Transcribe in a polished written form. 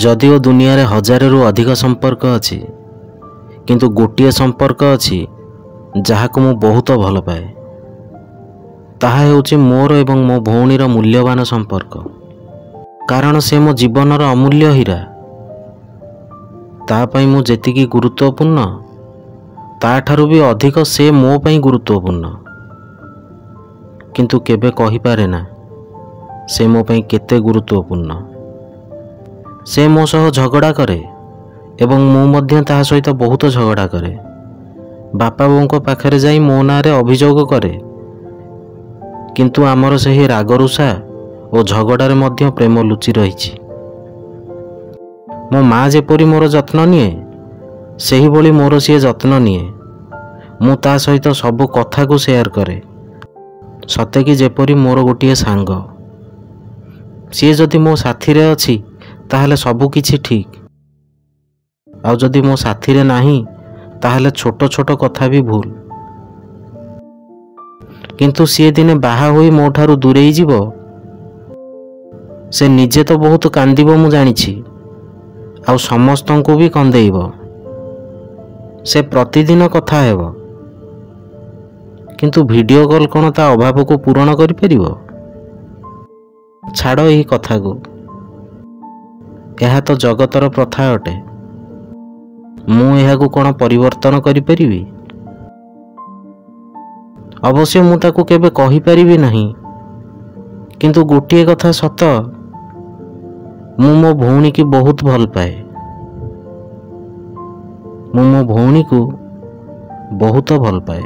जदिओ दुनिया रे हजारु अधिक संपर्क अच्छी किंतु गोटे संपर्क अच्छी जहाको मु बहुत भल पाए ताहा हेउची मोर एवं मो भौणीर मूल्यवान संपर्क। कारण से मो जीवनर अमूल्य हीरा। तापाई मु जेतिकी गुरुत्वपूर्ण ताठारु भी अधिक से मो पई गुरुत्वपूर्ण। किंतु केबे कहि पारे ना से मो पई केते गुरुत्वपूर्ण। से मो सह झगड़ा करे एवं मु मध्य ता सहित बहुत झगड़ा करे। बापा बोंको पाखरे जाई मो नारे अभियोग करे किंतु आमर सही रागरुषा और झगड़ारे मध्य प्रेम लुचि रही। मो माँ जेपरी मोर जत्न निए सही भली मोर सी जत्न निए। मु ता सहित सब कथा को शेयर करे सते कि जेपरी मोर गोटे सांग। सी जदि मो साथी रे अछि ताहले सबु किछि ठीक आउ जदि मो साथी रे नाही ताहले छोट छोट कथा भी भूल। किंतु सी दिने बाहा होई मो ठारू दूरेई जीवो से निजे तो बहुत कांदिबो मु जानिछि आउ समस्तंको भी कंदेइबो। से प्रतिदिन कथा हेबो किंतु वीडियो कॉल कोन ता अभाव को पूरण करि परिबो। छाड़ो एही कथा को यह तो जगतर प्रथा अटे। मु यह को कौन परिवर्तन करि परिबी। अवश्य मु ताकू केबे कहि परिबी नहीं किंतु गोटे कथा सत मु मो भौणी की बहुत भल पाए। मु मो भौणी को बहुत भल पाए।